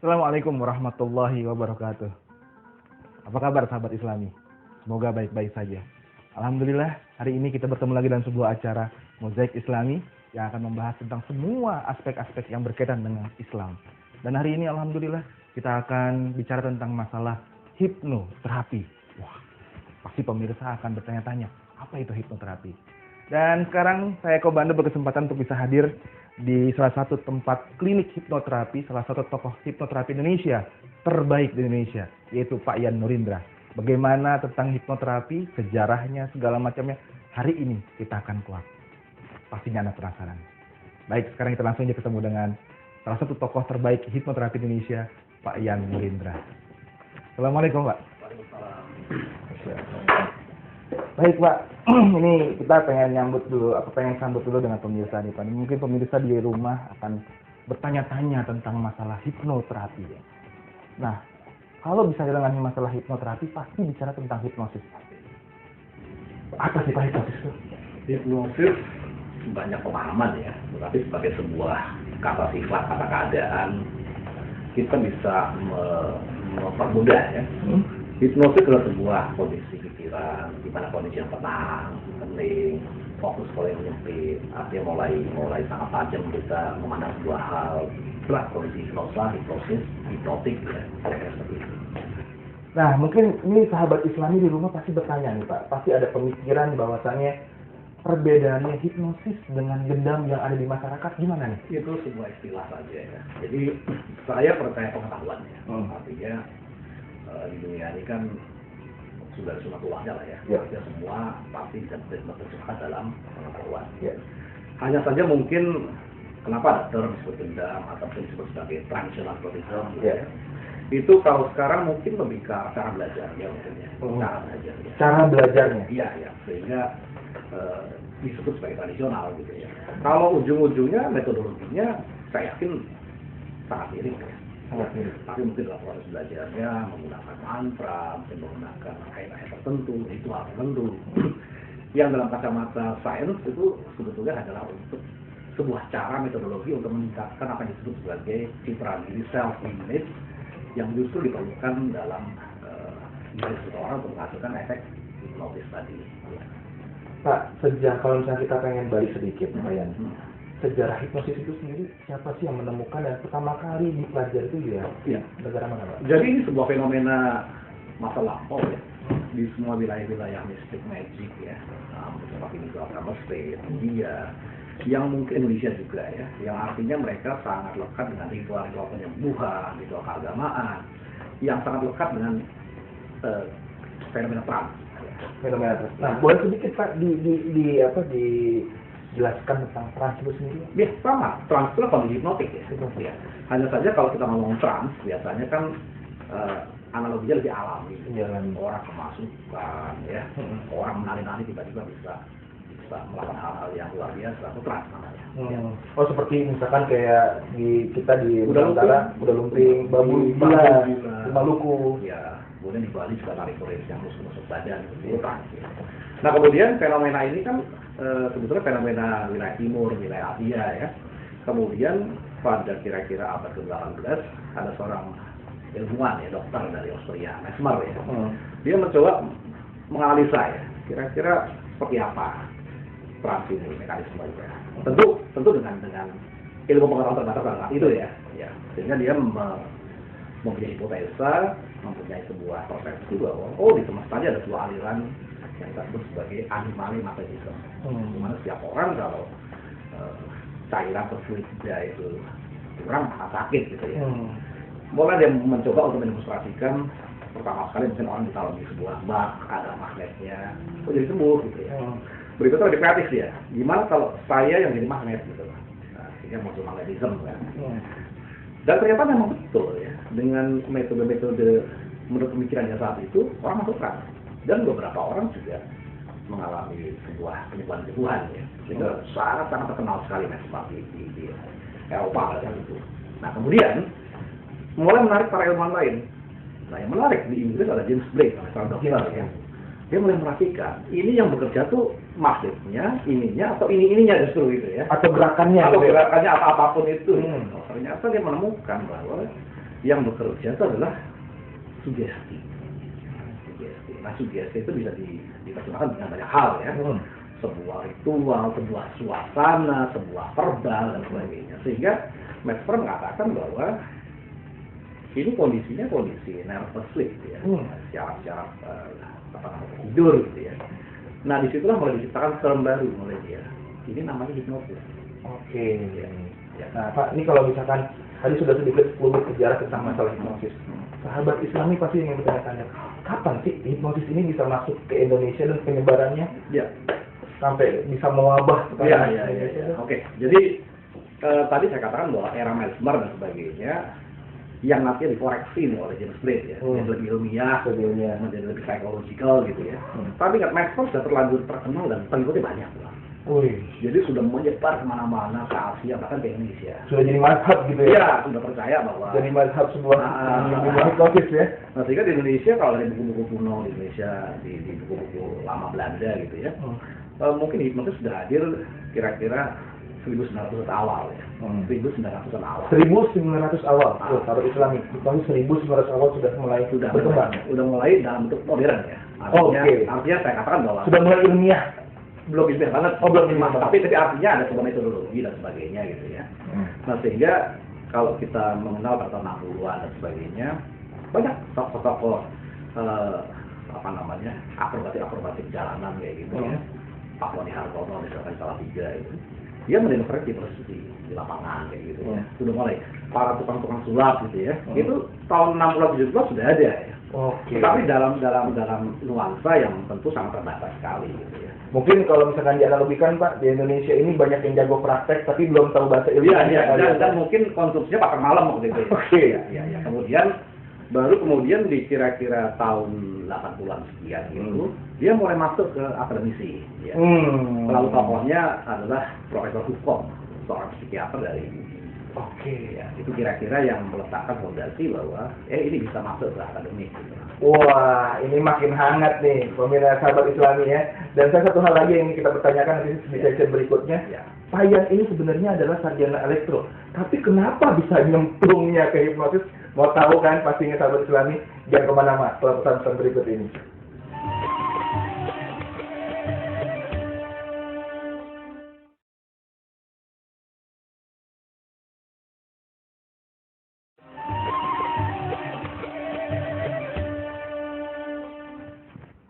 Assalamualaikum warahmatullahi wabarakatuh. Apa kabar sahabat Islami? Semoga baik-baik saja. Alhamdulillah, hari ini kita bertemu lagi dalam sebuah acara Mozaik Islami yang akan membahas tentang semua aspek-aspek yang berkaitan dengan Islam. Dan hari ini alhamdulillah kita akan bicara tentang masalah hipnoterapi. Wah, pasti pemirsa akan bertanya-tanya, apa itu hipnoterapi? Dan sekarang saya Eko Bando berkesempatan untuk bisa hadir di salah satu tempat klinik hipnoterapi, salah satu tokoh hipnoterapi Indonesia terbaik di Indonesia, yaitu Pak Yan Nurindra. Bagaimana tentang hipnoterapi, sejarahnya, segala macamnya, hari ini kita akan kuak. Pastinya Anda penasaran. Baik, sekarang kita langsung aja ketemu dengan salah satu tokoh terbaik hipnoterapi Indonesia, Pak Yan Nurindra. Assalamualaikum, Pak. Waalaikumsalam. Baik, Pak. Ini kita pengen sambut dulu dengan pemirsa nih, Pak. Mungkin pemirsa di rumah akan bertanya-tanya tentang masalah hipnoterapi. Nah, kalau bisa dengan masalah hipnoterapi, pasti bicara tentang hipnosis. Apa sih Pak hipnosis itu? Hipnosis banyak pemahaman ya, tetapi sebagai sebuah kata sifat, kata keadaan, kita bisa mempermudah ya. Hipnosis adalah sebuah kondisi pikiran, di mana kondisi yang tenang, hening, fokus mulai menyempit, artinya mulai sangat tajam kita memandang sebuah hal. Itulah kondisi hipnosis, hipnotik ya, kira-kira seperti itu. Nah, mungkin ini sahabat Islami di rumah pasti bertanya nih Pak, pasti ada pemikiran bahwasannya perbedaannya hipnosis dengan gendam yang ada di masyarakat gimana nih? Itu sebuah istilah saja ya. Jadi saya percaya pengetahuan ya. Artinya di dunia ini kan sudah sunatullahnya lah ya. Artinya semua pasti bisa bersepakat dalam pengetahuan. Ya. Hanya saja mungkin kenapa dokter disebut dendam ataupun disebut sebagai transitional hypnotism gitu ya. Itu kalau sekarang mungkin lebih ke cara belajarnya mungkin ya. Cara belajarnya. Cara belajarnya? Iya ya. Sehingga disebut sebagai tradisional gitu ya. Kalau ujung-ujungnya metodologinya saya yakin sangat mirip ya. Tapi mungkin dalam proses belajarnya menggunakan mantra, mungkin menggunakan ayat-ayat tertentu, ritual tertentu. Yang dalam kacamata sains itu sebetulnya adalah untuk sebuah cara metodologi untuk meningkatkan apa yang disebut sebagai citra diri self image yang justru diperlukan dalam diri seseorang untuk menghasilkan efek hipnotis tadi. Ya. Pak, sejak kalau misalnya kita pengen balik sedikit Pak Yan, sejarah hipnosis itu sendiri siapa sih yang menemukan dan pertama kali dipelajari itu ya negara mana Pak? Jadi ini sebuah fenomena masa lampau ya di semua wilayah-wilayah mistik magic ya, seperti misalkan Mesir, India, yang mungkin Indonesia juga ya, yang artinya mereka sangat lekat dengan ritual-ritual penyembuhan, ritual keagamaan, yang sangat lekat dengan fenomena trans. Fenomena trans. Nah, boleh sedikit Pak dijelaskan tentang trans itu sendiri? Ya, sama. Trans itu kondisi hipnotik ya. Hanya saja kalau kita ngomong trans, biasanya kan analoginya lebih alami. Orang kemasukan, ya. Orang menari-nari tiba-tiba bisa melakukan hal-hal yang luar biasa, itu trans namanya. Ya. Oh, seperti misalkan kayak kita di Udah lumping, babu gila, Maluku. Ya, kemudian di Bali juga tarik turis yang musuk-musuk badan, itu trans. Ya. Nah, kemudian fenomena ini kan sebetulnya fenomena wilayah timur, wilayah Asia ya. Kemudian pada kira-kira abad ke-18 ada seorang ilmuwan ya, dokter dari Australia, Mesmer ya. Dia mencoba menganalisa ya, kira-kira seperti apa trans ini mekanisme ya. Tentu dengan ilmu pengetahuan terbatas tentang itu ya. Sehingga dia mempunyai hipotesa, mempunyai sebuah persepsi bahwa di semesta ada sebuah aliran yang kita sebut sebagai animali magnetism. Dimana setiap orang kalau cairan terfluida itu kurang akan sakit gitu ya. Mulai dia mencoba untuk mendemonstrasikan pertama sekali mungkin orang ditaruh di sebuah bak, ada magnetnya, jadi sembuh gitu ya. Berikutnya lebih kreatif ya. Gimana kalau saya yang jadi magnet gitu? Nah, sehingga muncul magnetism kan. Dan ternyata memang betul ya. Dengan metode-metode menurut pemikirannya saat itu orang masuk trans. Dan beberapa orang juga mengalami sebuah penyembuhan ya. Itu sangat terkenal sekali seperti di Eropa dan itu. Nah kemudian mulai menarik para ilmuwan lain. Nah yang menarik di Inggris ada James Blake, seorang dokter ya. Dia mulai merafikan ini yang bekerja tuh maksudnya ininya atau ininya justru gitu ya. Atau gerakannya. Atau gerakannya apapun itu. Ternyata dia menemukan bahwa yang bekerja itu adalah sugesti. Nah, sugesti itu bisa diterjemahkan dengan banyak hal ya. Sebuah ritual, sebuah suasana, sebuah verbal dan sebagainya. Sehingga Mesmer mengatakan bahwa ini kondisinya kondisi nervous sleep ya, secara tidur gitu ya. Nah, disitulah mulai diciptakan term baru mulai dia. Ini namanya hipnosis. Oke. Ya. Nah, Pak, ini kalau misalkan tadi sudah sedikit sejarah tentang masalah hipnosis. Sahabat Islami pasti ingin bertanya-tanya, kapan sih hipnosis ini bisa masuk ke Indonesia dan penyebarannya? Ya. Sampai bisa mewabah ke Indonesia. Oke. Jadi tadi saya katakan bahwa era Mesmer dan sebagainya yang nantinya dikoreksi oleh James Blake ya, menjadi lebih ilmiah, menjadi lebih psychological gitu ya. Tapi kan Mesmer sudah terlanjur terkenal dan pengikutnya banyak lah. Jadi sudah menyebar kemana-mana ke Asia bahkan ke Indonesia. Sudah jadi mazhab gitu ya? Iya, sudah percaya bahwa jadi mazhab sebuah hipnosis ya. Nah, sehingga di Indonesia kalau ada buku-buku kuno di Indonesia, di buku-buku lama Belanda gitu ya, mungkin hipnosis sudah hadir kira-kira 1900 awal ya. 1900-an awal. 1900 awal. Sahabat Islami. Tahun 1900 awal sudah mulai berkembang. Sudah mulai dalam bentuk modern ya. Artinya saya katakan bahwa sudah mulai ilmiah. Belum ilmiah banget. Belum ilmiah. Tapi artinya ada sebuah metodologi dan sebagainya gitu ya. Nah, sehingga kalau kita mengenal pada tahun 60-an dan sebagainya, banyak tokoh-tokoh akrobatik jalanan kayak gitu ya. Pak Wani Hartono misalkan salah tiga itu. Dia mendemonstrasi hipnosis di lapangan kayak gitu ya. Sudah mulai para tukang-tukang sulap gitu ya. Itu tahun 60-70 sudah ada ya. Tapi dalam nuansa yang tentu sangat terbatas sekali gitu ya. Mungkin kalau misalkan dianalogikan Pak, di Indonesia ini banyak yang jago praktek tapi belum tahu bahasa ilmiah. Iya, dan mungkin konsumsinya pasar malam waktu itu. Iya. Kemudian di kira-kira tahun 80-an sekian gitu, dia mulai masuk ke akademisi. Ya. Lalu tokohnya adalah Profesor Hukom, seorang psikiater dari ya, itu kira-kira yang meletakkan fondasi bahwa ini bisa masuk ke akademik. Gitu. Wah, ini makin hangat nih pemirsa sahabat Islami ya. Dan satu hal lagi yang kita pertanyakan nanti di sesi berikutnya. Pak Yan ini sebenarnya adalah sarjana elektro, tapi kenapa bisa nyemplungnya ke hipnosis? Mau tahu kan pastinya sahabat Islami? Jangan kemana-mana setelah pesan-pesan berikut ini.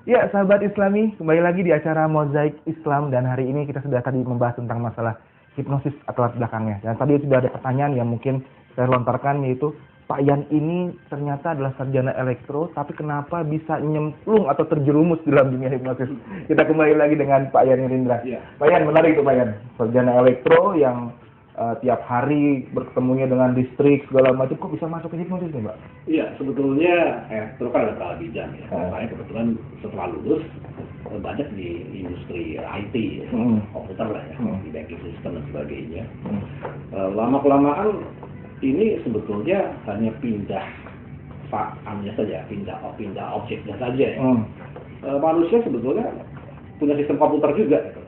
Ya, sahabat Islami, kembali lagi di acara Mozaik Islam dan hari ini kita sudah tadi membahas tentang masalah hipnosis atau latar belakangnya. Dan tadi sudah ada pertanyaan yang mungkin saya lontarkan yaitu Pak Yan ini ternyata adalah sarjana elektro, tapi kenapa bisa nyemplung atau terjerumus dalam dunia hipnosis? Kita kembali lagi dengan Pak Yan Irindra. Pak Yan, menarik itu Pak Yan. Sarjana elektro yang tiap hari berketemunya dengan listrik segala macam, kok bisa masuk ke hipnosis nih Pak? Iya, sebetulnya elektro kan ada berapa bidang ya. Saya kebetulan setelah lulus banyak di industri IT, komputer lah ya, di banking system dan sebagainya. Lama-kelamaan ini sebetulnya hanya pindah faktanya saja, pindah objeknya saja ya. Manusia sebetulnya punya sistem komputer juga gitu.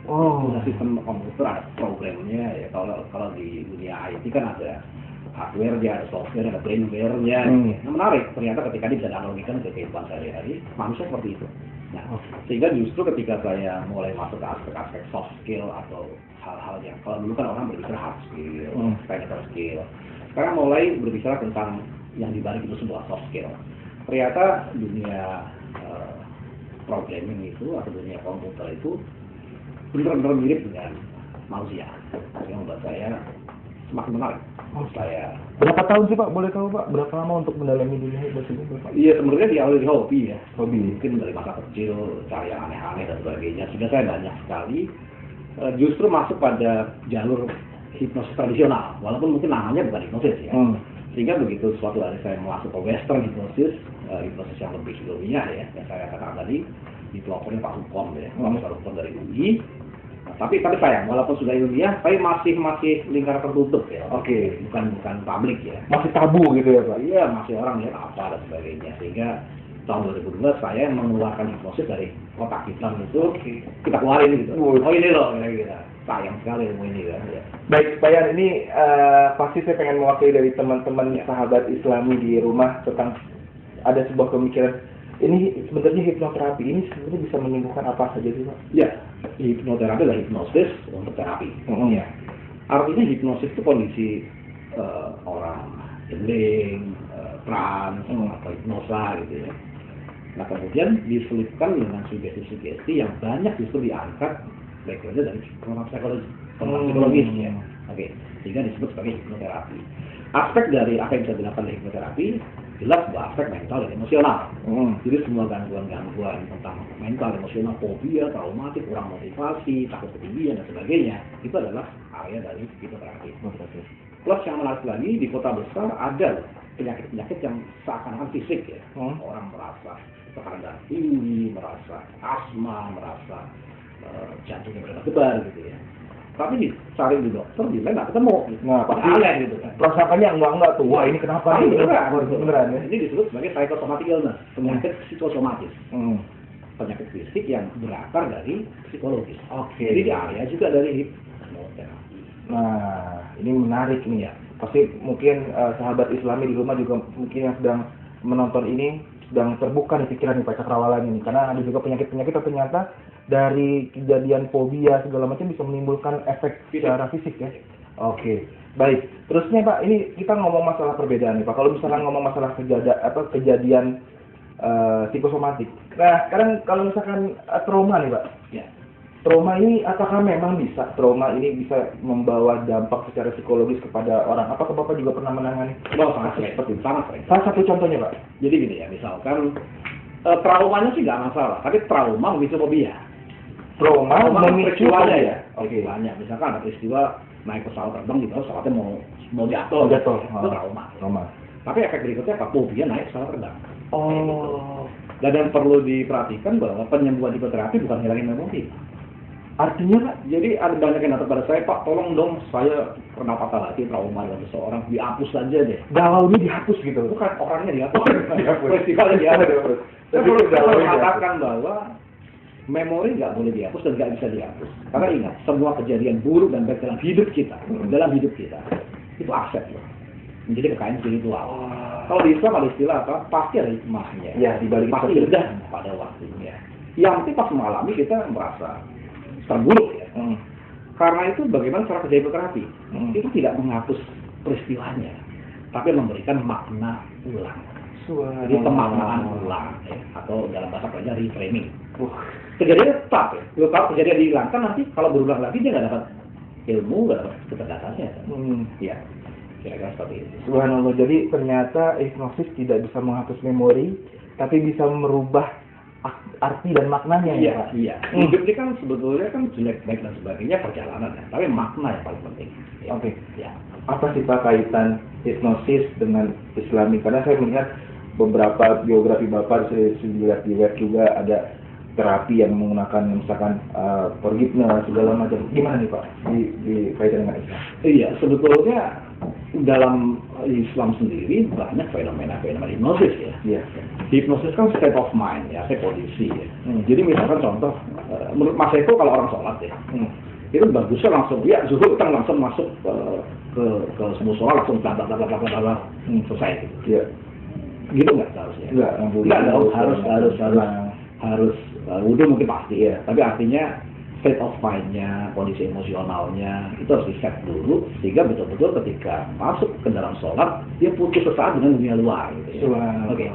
Punya sistem komputer, ada programnya ya. Kalau di dunia IT kan ada hardware-nya, ada software, ada brainware-nya. Nah, menarik, ternyata ketika ini bisa dianalogikan ke kehidupan sehari-hari, manusia seperti itu. Nah, sehingga justru ketika saya mulai masuk ke aspek-aspek soft skill atau hal-hal yang, kalau dulu kan orang berbicara hard skill, technical skill, sekarang mulai berbicara tentang yang dibalik itu sebuah soft skill. Ternyata dunia programming itu atau dunia komputer itu benar-benar mirip dengan manusia, yang membuat saya semakin menarik. Saya berapa tahun sih Pak? Boleh tahu Pak? Berapa lama untuk mendalami dunia hipnosis ini Pak? Iya, sebenarnya diawali dari hobi ya. Mungkin dari masa kecil cari yang aneh-aneh dan sebagainya. Sehingga saya banyak sekali justru masuk pada jalur hipnosis tradisional, walaupun mungkin namanya bukan hipnosis ya. Sehingga begitu suatu hari saya masuk ke western hipnosis, hipnosis yang lebih ilmiah ya, yang saya katakan tadi, dipelopornya Pak Hukom ya, Pak Hukom dari UI. Tapi sayang, walaupun sudah ilmiah, tapi masih lingkaran tertutup ya. Bukan publik ya. Masih tabu gitu ya Pak? Iya, masih orang lihat apa dan sebagainya. Sehingga tahun 2002 saya yang mengeluarkan hipnosis dari kotak hitam itu, kita keluarin gitu. Oh ini loh, kira-kira. Sayang sekali ilmu ini kan. Ya. Baik, Pak Yan, ini pasti saya pengen mewakili dari teman-teman sahabat Islami di rumah tentang ada sebuah pemikiran. Ini sebenarnya hipnoterapi ini sebenarnya bisa menyembuhkan apa saja sih, Pak? Ya, hipnoterapi adalah hipnosis untuk terapi. Ya. Artinya hipnosis itu kondisi orang healing, trans, atau hipnosa gitu ya. Nah kemudian diselipkan dengan sugesti-sugesti yang banyak justru diangkat backgroundnya dari psikologis ya. Oke, sehingga disebut sebagai hipnoterapi. Aspek dari apa yang bisa dilakukan dari hipnoterapi jelas sebuah aspek mental dan emosional. Jadi semua gangguan-gangguan tentang mental, emosional, fobia, traumatik, kurang motivasi, takut ketinggian dan sebagainya itu adalah area dari hipnoterapi. Plus yang menarik lagi di kota besar ada penyakit-penyakit yang seakan-akan fisik ya. Orang merasa tekanan darah tinggi, merasa asma, merasa jantungnya berdebar gitu ya. Tapi dicari di dokter, di lain nggak ketemu. Nah, pasti aneh gitu kan. Perasaannya enggak tuh. Wah, ini kenapa? Beneran ya. Ini disebut sebagai psychosomatic illness, penyakit psikosomatis. Penyakit fisik yang berakar dari psikologis. Jadi di area juga dari hipnoterapi. Nah, ini menarik nih ya. Pasti mungkin sahabat Islami di rumah juga mungkin yang sedang menonton ini sedang terbuka nih pikiran nih Pak Cakrawala ini, karena ada juga penyakit-penyakit yang ternyata dari kejadian fobia segala macam bisa menimbulkan efek secara fisik ya. Oke, baik. Terusnya Pak, ini kita ngomong masalah perbedaan nih Pak. Kalau misalkan ngomong masalah kejadian psikosomatik. Nah, sekarang kalau misalkan trauma nih Pak. Ya. Trauma ini apakah memang trauma ini bisa membawa dampak secara psikologis kepada orang? Apakah Bapak juga pernah menangani Sangat seperti itu? Sangat sering. Salah satu contohnya Pak. Jadi gini ya, misalkan traumanya sih nggak masalah, tapi trauma memicu fobia. Trauma memicu peristiwanya fobia. ya. Oke. Banyak. Misalkan ada peristiwa naik pesawat terbang di bawah pesawatnya mau jatuh. Jatuh. Itu trauma. Trauma. Tapi efek berikutnya apa? Fobia naik pesawat terbang. Oh. Dan yang perlu diperhatikan bahwa penyembuhan hipnoterapi bukan hilangin memori. Artinya Pak, jadi ada banyak yang datang pada saya, Pak, tolong dong, saya pernah patah hati, trauma dengan seseorang, dihapus saja deh. galaunya dihapus gitu. Bukan, orangnya dihapus. Peristiwanya dihapus. Saya perlu mengatakan bahwa memori nggak boleh dihapus dan nggak bisa dihapus. Karena ingat, semua kejadian buruk dan baik dalam hidup kita, itu aset loh. Menjadi kekayaan spiritual. Kalau di Islam ada istilah apa? Pasti ada hikmahnya. Ya, dibalik pasti indah pada waktunya. Yang penting pas mengalami kita merasa terburuk ya. Karena itu bagaimana cara kerja hipnoterapi? Itu tidak menghapus peristiwanya, tapi memberikan makna ulang. Jadi pemaknaan ulang ya. Atau dalam bahasa kerja reframing. Kejadian tetap ya. Kalau tahu kejadian dihilangkan nanti kalau berulang lagi dia nggak dapat ilmu, nggak dapat kecerdasannya. Ya, kira-kira seperti itu. Subhanallah. Jadi ternyata hipnosis tidak bisa menghapus memori, tapi bisa merubah arti dan maknanya ya Pak? Iya. Hidup ini kan sebetulnya kan jelek baik dan sebagainya perjalanan ya, tapi makna yang paling penting. Ya. Oke. Ya. Apa sih Pak kaitan hipnosis dengan Islami? Karena saya melihat beberapa biografi Bapak, saya lihat di web juga ada terapi yang menggunakan misalkan forgiveness segala macam. Gimana nih Pak di kaitan dengan Islam? Iya, sebetulnya dalam Islam sendiri banyak fenomena-fenomena hipnosis ya. Iya. Hipnosis kan state of mind ya, state kondisi ya. Jadi misalkan contoh, menurut Mas Eko kalau orang sholat ya, itu bagusnya langsung ya zuhur kita langsung masuk ke musola langsung bla selesai gitu. Iya. Gitu nggak seharusnya? Enggak, harus wudhu mungkin pasti ya. Tapi artinya state of mind-nya, kondisi emosionalnya itu harus di-set dulu sehingga betul-betul ketika masuk ke dalam sholat dia putus sesaat dengan dunia luar gitu ya. Oke.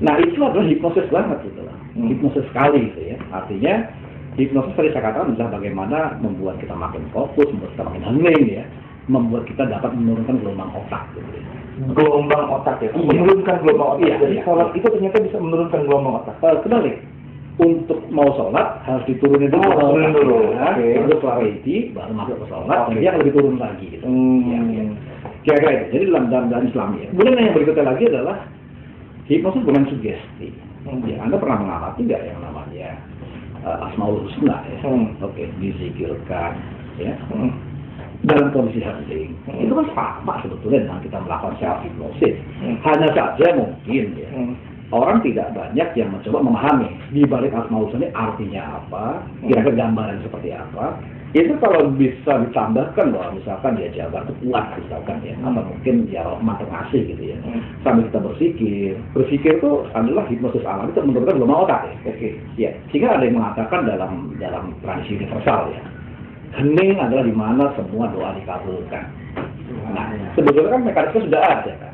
Nah itu adalah hipnosis banget gitu lah. Hipnosis sekali gitu ya. Artinya hipnosis tadi saya katakan adalah bagaimana membuat kita makin fokus, membuat kita makin hening ya, membuat kita dapat menurunkan gelombang otak gitu ya. Gelombang otak ya? Menurunkan gelombang otak. Jadi sholat itu ternyata bisa menurunkan gelombang otak. Kembali. Untuk mau sholat harus diturunin dulu. Lalu setelah ready baru masuk ke sholat, dia lebih turun lagi. Gitu. Kira-kira itu. Jadi dalam Islam ya. Kemudian yang berikutnya lagi adalah hipnosis bukan sugesti. Ya, Anda pernah mengamati nggak yang namanya Asmaul Husna ya? Oke, dizikirkan ya. Dalam kondisi healing. Itu kan sama sebetulnya dengan kita melakukan self hipnosis. Hanya saja mungkin ya. orang tidak banyak yang mencoba memahami di balik asmaul husna ini artinya apa, kira-kira gambaran seperti apa. Itu kalau bisa ditambahkan bahwa misalkan dia Jabar itu kuat misalkan ya, atau mungkin dia Rahman pengasih gitu ya. Sambil kita berpikir itu adalah hipnosis alam itu menurut belum otak ya. Oke. Ya, sehingga ada yang mengatakan dalam tradisi universal ya. Hening adalah di mana semua doa dikabulkan. Nah, sebetulnya kan mekanisme sudah ada kan.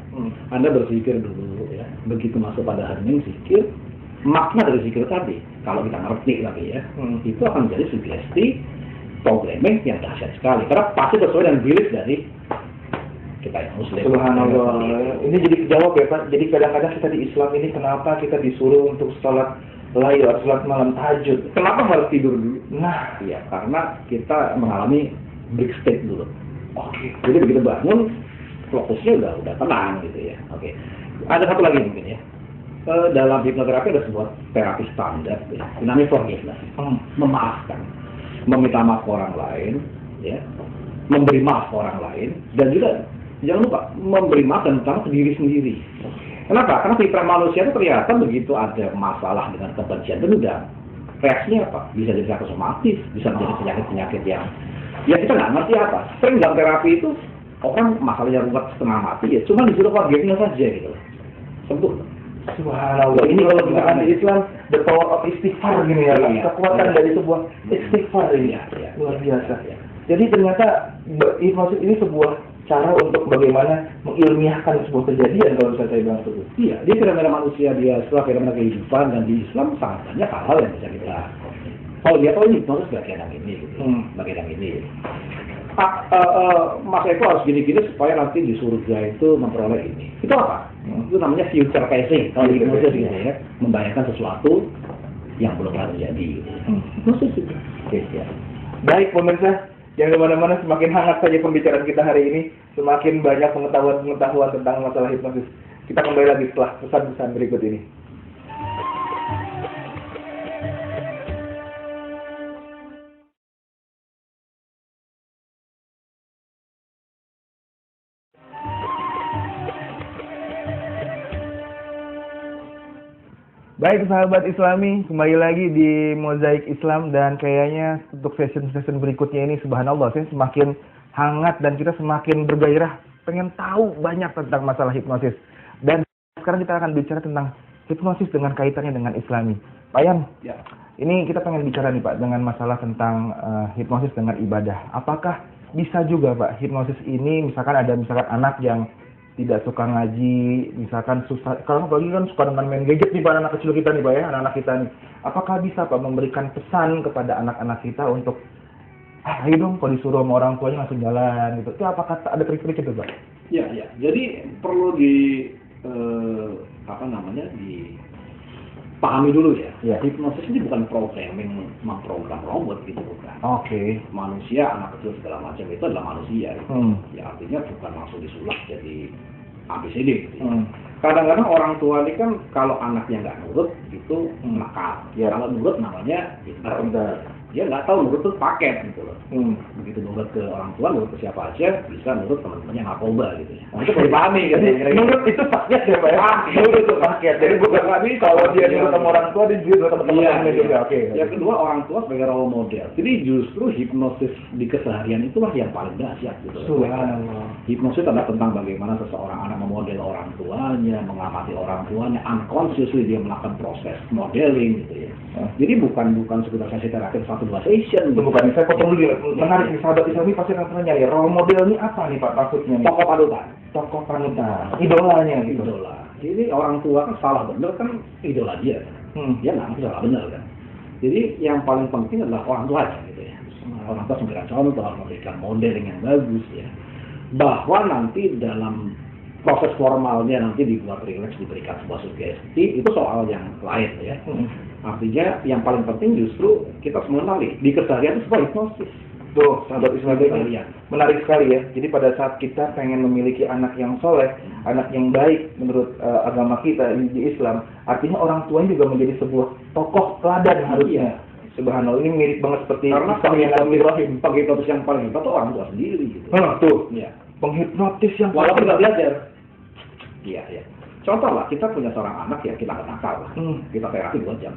Anda berpikir dulu ya, begitu masuk pada hening zikir, makna dari zikir tadi, kalau kita ngerti lagi ya, itu akan menjadi sugesti programming yang dahsyat sekali. Karena pasti sesuai dengan belief dari kita yang Muslim. Subhanallah. Ini jadi kejawab ya Pak. Jadi kadang-kadang kita di Islam ini kenapa kita disuruh untuk sholat lail, sholat malam tahajud? Kenapa harus tidur dulu? Nah, ya karena kita mengalami break state dulu. Oke. Jadi begitu bangun, fokusnya udah tenang gitu ya. Oke. Ada satu lagi mungkin ya. Dalam hipnoterapi ada sebuah terapi standar ya. Namanya forgiveness. Memaafkan. Meminta maaf ke orang lain, ya, memberi maaf ke orang lain, dan juga jangan lupa memberi maaf dan utama ke diri sendiri. Kenapa? Karena fitrah manusia itu ternyata begitu ada masalah dengan kebencian dendam, reaksinya apa? Bisa jadi psikosomatis, bisa menjadi penyakit-penyakit yang kita nggak ngerti apa. Sering dalam terapi itu orang masalahnya ruwet setengah mati, ya cuma disuruh forgiveness saja gitu. Sembuh. Subhanallah. Ini kalau kita di Islam, the power of istighfar gini ya, kekuatan dari sebuah istighfar ini luar biasa. Jadi ternyata hipnosis ini sebuah cara untuk bagaimana mengilmiahkan sebuah kejadian kalau saya bilang itu. Iya, dia fenomena manusia biasa, fenomena kehidupan, dan di Islam sangat banyak hal-hal yang bisa kita. Oh dia tahu ini hipnosis bagian yang ini, gitu. Bagian yang ini. Mas Eko harus gini-gini supaya nanti di surga itu memperoleh ini. Itu apa? Itu namanya future casing. Kalau di hipnosis gitu ya, membayangkan sesuatu yang belum pernah terjadi. Gitu. Hipnosis itu. Oke, ya. Baik pemirsa, jangan kemana-mana, semakin hangat saja pembicaraan kita hari ini, semakin banyak pengetahuan tentang masalah hipnosis. Kita kembali lagi setelah pesan-pesan berikut ini. Baik sahabat Islami, kembali lagi di Mozaik Islam, dan kayaknya untuk session berikutnya ini subhanallah saya semakin hangat dan kita semakin bergairah pengen tahu banyak tentang masalah hipnosis. Dan sekarang kita akan bicara tentang hipnosis dengan kaitannya dengan Islami. Pak Yan, ya. Ini kita pengen bicara nih Pak dengan masalah tentang hipnosis dengan ibadah. Apakah bisa juga Pak hipnosis ini misalkan ada anak yang tidak suka ngaji, misalkan susah, kalau apalagi kan suka dengan main gadget nih Pak, anak kecil kita nih Pak ya, anak-anak kita nih. Apakah bisa Pak memberikan pesan kepada anak-anak kita untuk ayo dong kalau disuruh sama orang tuanya langsung jalan gitu. Itu apakah ada trik-trik itu Pak? Ya. Jadi perlu dipahami dulu ya. Hipnosis ini bukan memprogram robot gitu bukan. Oke. Manusia, anak kecil segala macam itu adalah manusia. Gitu. Ya artinya bukan langsung disulap jadi ABCD gitu. Kadang-kadang orang tua ini kan kalau anaknya nggak nurut itu nakal. Ya. Kalau nurut namanya pintar. Dia nggak tahu nurut itu paket gitu loh. Begitu nurut ke orang tua, nurut ke siapa aja, bisa nurut teman-temannya narkoba gitu ya. Nah, itu perlu dipahami kan. Nurut itu paket ya Pak ya? Nurut itu paket. Jadi bukan lagi kalau dia nurut sama orang tua, dia nurut sama teman-temannya juga. Oke. Yang kedua, orang tua sebagai role model. Jadi justru hipnosis di keseharian itulah yang paling dahsyat gitu. Subhanallah. Hipnosis adalah tentang bagaimana seseorang anak memodel orang tuanya, mengamati orang tuanya, unconsciously dia melakukan proses modeling gitu ya. Jadi bukan sekedar sesi terakhir 1-2 session. Itu bukan, saya potong dulu ya. Menarik nih sahabat Islami pasti akan tanya ya, role model ini apa nih Pak maksudnya? Tokoh panutan. Tokoh panutan. Idolanya gitu. Idola. Jadi orang tua kan salah benar kan idola dia kan. Dia nggak ngerti salah benar kan. Jadi yang paling penting adalah orang tuanya gitu ya. Orang tua memberikan contoh, memberikan modeling yang bagus ya. Bahwa nanti dalam proses formalnya nanti dibuat relax, diberikan sebuah sugesti, itu soal yang lain ya. Artinya yang paling penting justru kita mengenali di keseharian itu sebuah hipnosis. Tuh, sahabat Islam ini menarik sekali ya. Jadi pada saat kita pengen memiliki anak yang soleh, anak yang baik menurut agama kita di Islam, artinya orang tuanya juga menjadi sebuah tokoh teladan harusnya. Subhanallah, ini mirip banget seperti karena penghipnotis yang paling hebat itu orang tua sendiri gitu. Tuh. Ya. Penghipnotis yang walaupun nggak belajar. Iya. Contoh lah, kita punya seorang anak ya, kita nggak nakal lah. Kita terapi 2 jam.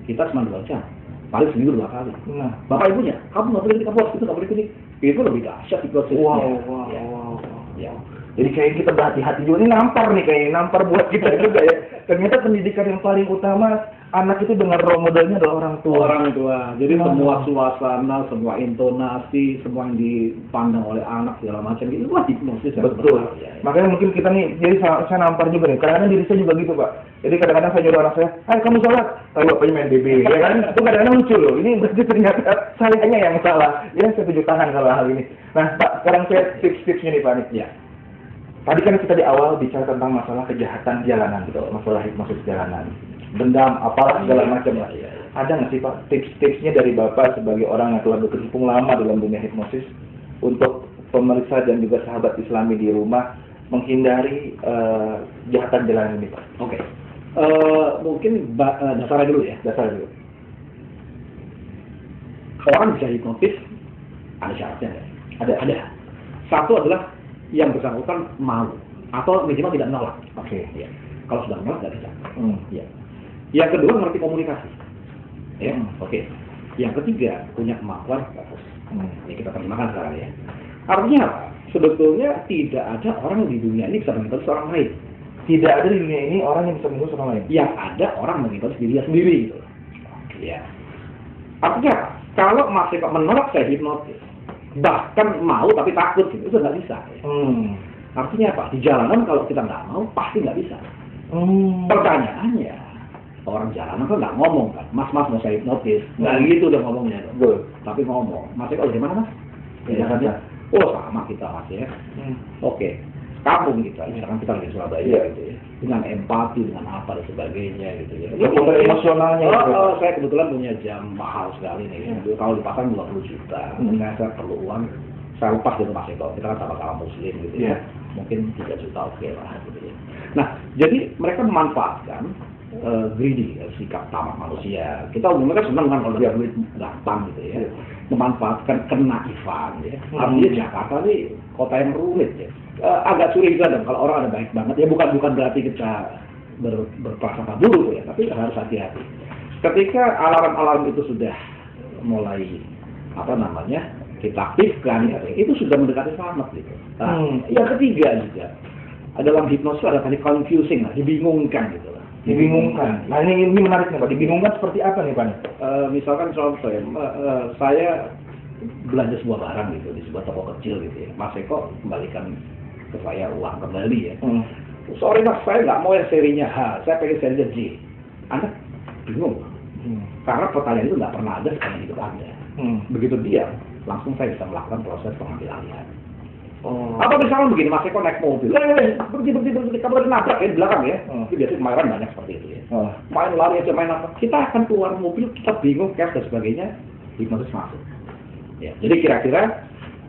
Kita cuma 2 jam. Paling seminggu 2 kali. Nah, Bapak ibunya, kamu nggak boleh ini, kamu harus itu, nggak boleh ini. Itu lebih dahsyat hipnosisnya. wow. Ya. Jadi kayak kita berhati-hati juga. Ini nampar nih, kayaknya nampar buat kita juga ya. Ternyata pendidikan yang paling utama, anak itu dengan role modelnya adalah orang tua. Orang tua. Jadi semua suasana, semua intonasi, semua yang dipandang oleh anak segala macam itu wah hipnosis. Betul. Makanya mungkin kita nih, jadi saya nampar juga nih. Kadang-kadang diri saya juga gitu, Pak. Jadi kadang-kadang saya nyuruh anak saya, "Hai, kamu sholat." Tapi bapaknya main BB, ya kan? Itu kadang-kadang lucu loh. Ini berarti ternyata sayanya yang salah. Ya, saya tunjuk tangan kalau hal ini. Nah, Pak, sekarang saya tips-tipsnya nih, Pak. Nih. Ya. Tadi kan kita di awal bicara tentang masalah kejahatan jalanan, gitu, masalah hipnosis jalanan, dendam, apalah segala macam lah. Ada nggak sih Pak tips-tipsnya dari Bapak sebagai orang yang telah berkecimpung lama dalam dunia hipnosis untuk pemirsa dan juga sahabat Islami di rumah menghindari kejahatan jalanan ini, Pak? Oke. Mungkin dasarnya dulu ya. Dasar dulu. Orang bisa hipnotis ada syaratnya nggak? Ada. Satu adalah yang bersangkutan mau atau minimal tidak menolak. Oke. Ya. Kalau sudah menolak nggak bisa. Ya. Yang kedua ngerti komunikasi. Ya. Oke. Yang ketiga punya kemampuan fokus. Ini kita terjemahkan sekarang ya. Artinya apa? Sebetulnya tidak ada orang di dunia ini bisa menghipnotis orang lain. Tidak ada di dunia ini orang yang bisa menghipnotis orang lain. Yang ada orang menghipnotis dirinya sendiri gitu. Ya. Artinya apa? Kalau masih menolak saya hipnotis, bahkan mau tapi takut gitu, itu nggak bisa. Ya. Artinya apa? Di jalanan kalau kita nggak mau pasti nggak bisa. Pertanyaannya, orang jalanan kan nggak ngomong kan, mas mau saya hipnotis, nggak gitu udah ngomongnya. Tapi ngomong, mas Eko dari mana mas? Di Jakarta. Oh sama kita mas ya. Oke. Kampung kita, misalkan kita di Surabaya gitu ya, dengan empati, dengan apa dan sebagainya gitu ya. Kebutuhan emosionalnya. Saya kebetulan punya jam mahal sekali nih. Kalau dipasang 20 juta, saya perlu uang, saya lepas dari Mas Eko. Kita kan sama-sama Muslim gitu ya. Mungkin 3 juta oke lah gitu ya. Nah, jadi mereka memanfaatkan greedy, sikap tamak manusia. Kita umumnya kan senang kan kalau dia duit gampang gitu ya. Memanfaatkan kenaifan ya. Artinya Jakarta ini kota yang rumit ya. Agak curiga dong kalau orang ada baik banget ya, bukan berarti kita berprasangka buruk ya, tapi harus hati-hati. Ketika alarm-alarm itu sudah mulai kita aktifkan ya, itu sudah mendekati selamat gitu. Yang ketiga juga dalam hipnosis ada tadi confusing lah, dibingungkan gitu lah. Dibingungkan. Nah ini menarik nih Pak. Dibingungkan seperti apa nih Pak? Misalkan contoh ya, saya belanja sebuah barang gitu di sebuah toko kecil gitu ya. Mas Eko kembalikan ke saya uang kembali ya. Sorry mas, saya nggak mau yang serinya H, saya pengen serinya J. Anda bingung. Karena pertanyaan itu nggak pernah ada sepanjang hidup Anda. Begitu dia, langsung saya bisa melakukan proses pengambil alihan. Apa misalnya begini, Mas Eko naik mobil, berhenti, kamu lagi nabrak ya di belakang ya. Itu biasanya kemarin banyak seperti itu ya. Main lari aja, main apa. Kita akan keluar mobil, kita bingung, cash dan sebagainya, hipnotis masuk. Ya, jadi kira-kira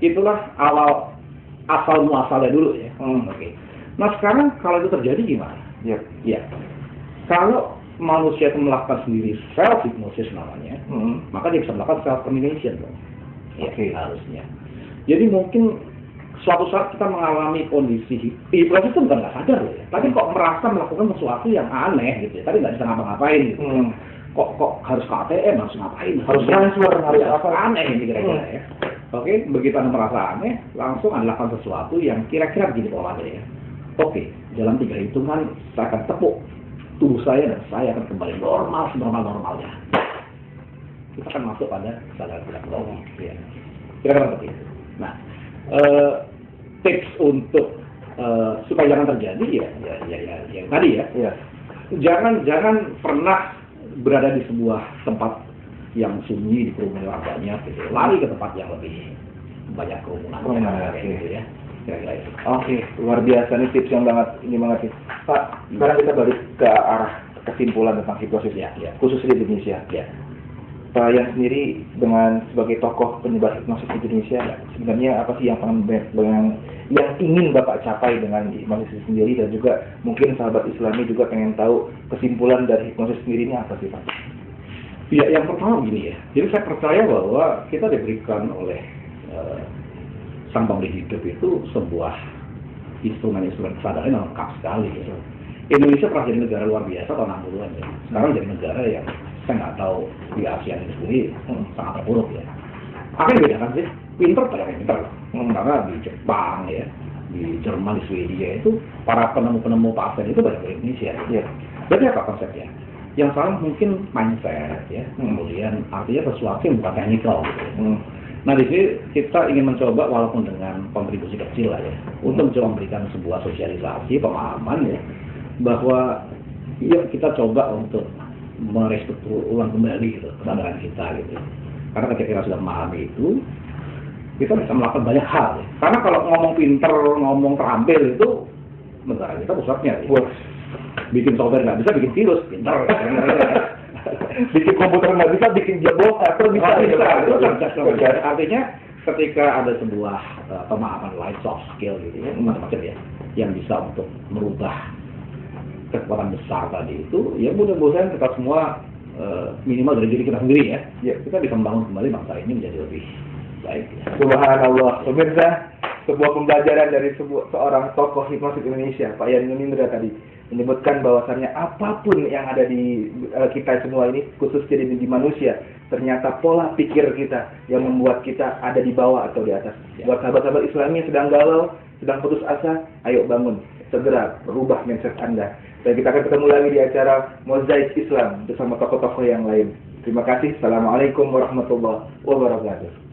itulah asal muasalnya dulu ya. Oke. Nah sekarang kalau itu terjadi gimana? Ya. Kalau manusia itu melakukan sendiri self hypnosis namanya, maka dia bisa melakukan self termination dong. Harusnya. Jadi mungkin suatu saat kita mengalami kondisi hipnosis itu bukan nggak sadar loh ya, tapi kok merasa melakukan sesuatu yang aneh gitu ya. Tadi nggak bisa ngapa-ngapain gitu. Kok harus ke ATM, harus ngapain? Harus transfer, harus apa? Aneh ini kira-kira ya. Oke, begitu Anda merasa aneh, langsung Anda lakukan sesuatu yang kira-kira begini polanya ya. Oke, dalam 3 hitungan saya akan tepuk tubuh saya dan saya akan kembali normal senormal-normalnya. Kita akan masuk pada kesadaran tidak logis ya. Kira-kira seperti itu. Nah, tips untuk supaya jangan terjadi ya tadi ya. Jangan pernah berada di sebuah tempat yang sunyi, di kerumunan orang banyak gitu. Lari ke tempat yang lebih banyak kerumunan gitu ya. Kira-kira itu. Oke, luar biasa nih tips yang ini banget sih. Pak, sekarang kita balik ke arah kesimpulan tentang hipnosis ya. Khusus di Indonesia. Pak yang sendiri dengan sebagai tokoh penyebar hipnosis di Indonesia, sebenarnya apa sih yang ingin Bapak capai dengan hipnosis sendiri, dan juga mungkin sahabat Islami juga pengen tahu kesimpulan dari hipnosis sendiri ini apa sih Pak? Ya, yang pertama gini ya. Jadi saya percaya bahwa kita diberikan oleh Sang Pemberi Hidup itu sebuah instrumen kesadaran yang lengkap sekali gitu. Indonesia pernah jadi negara luar biasa tahun 60-an ya. Sekarang jadi negara yang saya nggak tahu di ASEAN itu sendiri sangat terpuruk ya. Apa yang bedakan sih? Pinter pada pinter. Karena di Jepang ya, di Jerman, di Swedia itu para penemu-penemu pasien itu banyak dari Indonesia. Ya. Berarti apa konsepnya? Yang salah mungkin mindset ya. Kemudian artinya sesuatu yang bukan teknikal gitu. Nah di sini kita ingin mencoba walaupun dengan kontribusi kecil lah ya, untuk mencoba memberikan sebuah sosialisasi pemahaman ya, bahwa yuk kita coba untuk merestruktur ulang kembali gitu kesadaran kita gitu. Karena ketika kita sudah memahami itu, kita bisa melakukan banyak hal ya. Karena kalau ngomong pinter, ngomong terampil itu negara kita pusatnya ya. Bikin software nggak bisa, bikin virus pinter. Bikin komputer nggak bisa, bikin jago atau bisa. Itu cerdas. Artinya ketika ada sebuah pemahaman life soft skill gitu ya, macam-macam ya, yang bisa untuk merubah kekuatan besar tadi itu, ya mudah-mudahan kita semua minimal dari diri kita sendiri ya, kita bisa membangun kembali bangsa ini menjadi lebih baik. Ya. Subhanallah, pemirsa, sebuah pembelajaran dari seorang tokoh hipnosis Indonesia, Pak Yan Yunindra tadi menyebutkan bahwasannya apapun yang ada di kita semua ini, khususnya di manusia, ternyata pola pikir kita yang membuat kita ada di bawah atau di atas. Buat sahabat-sahabat Islam yang sedang galau, sedang putus asa, ayo bangun, segera berubah mindset Anda. Dan kita akan ketemu lagi di acara Mozaik Islam bersama tokoh-tokoh yang lain. Terima kasih. Assalamualaikum warahmatullahi wabarakatuh.